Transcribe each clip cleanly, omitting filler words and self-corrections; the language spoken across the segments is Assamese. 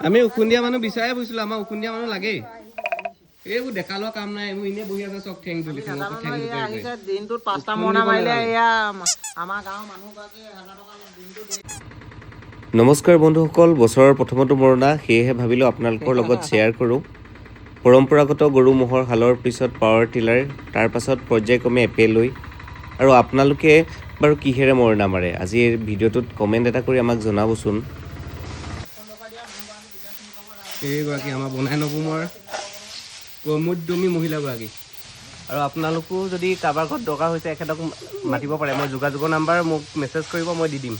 আমি উখুন্দিয়া মানুহ বিচাৰে বুজিছিলো আমাৰ উখুন্দিয়া মানুহ লাগে এইবোৰ দেখা লোৱা কাম নাই এইবোৰ এনে বহি আছে চক ঠেং তুলি আহিছে দিনটোত 5টা মৰণা মাৰিলে এয়া আমাৰ গাঁৱৰ মানুহগৰাকী 1000 টকা দিনটোত। নমস্কাৰ বন্ধুসকল, বছৰৰ প্ৰথমটো মৰণা, সেয়েহে ভাবিলোঁ আপোনালোকৰ লগত শ্বেয়াৰ কৰোঁ। পৰম্পৰাগত গৰু ম'হৰ হালৰ পিছত পাৱাৰ টিলাৰ, তাৰ পাছত পৰ্যায়ক্ৰমে এপেলৈ। আৰু আপোনালোকে বাৰু কিহেৰে মৰণা মাৰে আজি এই ভিডিঅ'টোত কমেণ্ট এটা কৰি আমাক জনাবচোন। এইগৰাকী আমাৰ বনাই নবুমৰ প্ৰমোদমী মহিলাগৰাকী। আৰু আপোনালোকো যদি কাৰোবাৰ ঘৰত দৰকাৰ হৈছে এখেতক মাতিব পাৰে, মই যোগাযোগৰ নাম্বাৰ মোক মেছেজ কৰিব, মই দি দিম।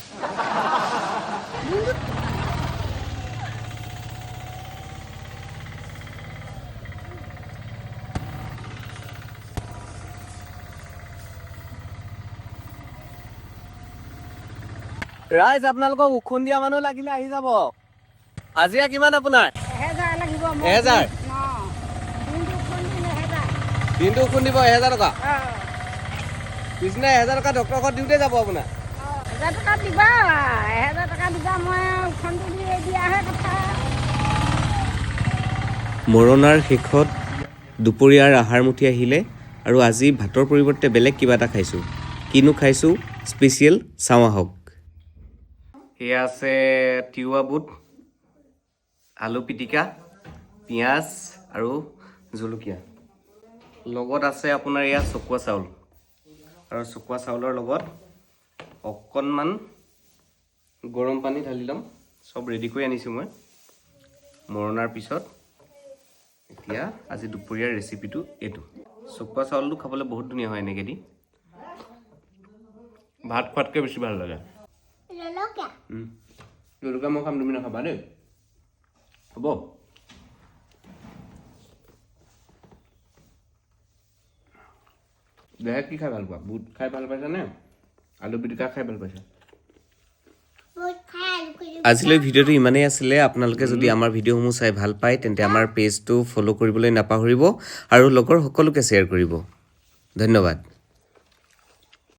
ৰাইজ আপোনালোকক উখুন্দিয়া মানুহ লাগিলে আহি যাব। হাজিৰা কিমান আপোনাৰ? 1000 লাগিব। 1000 দিনটো খুন্দিব 1000 টকা। পিছদিনা 1000 টকা ডক্টৰৰ ঘৰত দিওঁতে যাব আপোনাৰ। 1000 টকা দিবা, 1000 টকা দিবা, মই ফোনটো দি দিয়াহে কথা। মৰণাৰ শেষত দুপৰীয়াৰ আহাৰ মুঠি আহিলে আৰু আজি ভাতৰ পৰিৱৰ্তে বেলেগ কিবা এটা খাইছোঁ। কিনো খাইছোঁ স্পেচিয়েল চাওঁ আহক। সেয়া আছে তিৱা বুট, আলু পিটিকা, পিঁয়াজ আৰু জলকীয়া। লগত আছে আপোনাৰ এয়া চকুৱা চাউল, আৰু চকুৱা চাউলৰ লগত অকণমান গৰম পানী ঢালি ল'ম। চব ৰেডি কৰি আনিছোঁ মই মৰণাৰ পিছত। এতিয়া আজি দুপৰীয়াৰ ৰেচিপিটো এইটো। চকুৱা চাউলটো খাবলৈ বহুত ধুনীয়া হয়, এনেকৈ দি ভাত খোৱাতকৈ বেছি ভাল লাগে। জলকীয়া মই খাম, তুমি নাখাবা দেই, হ'ব? দেহে কি খাই ভাল পোৱা? বুট খাই ভাল পাইছা নে আলু পিটিকা খাই ভাল পাইছা? আজিলৈ ভিডিঅ'টো ইমানেই আছিলে। আপোনালোকে যদি আমাৰ ভিডিঅ'সমূহ চাই ভাল পায় তেন্তে আমাৰ পেজটো ফ'ল' কৰিবলৈ নাপাহৰিব আৰু লগৰ সকলোকে শ্বেয়াৰ কৰিব। ধন্যবাদ।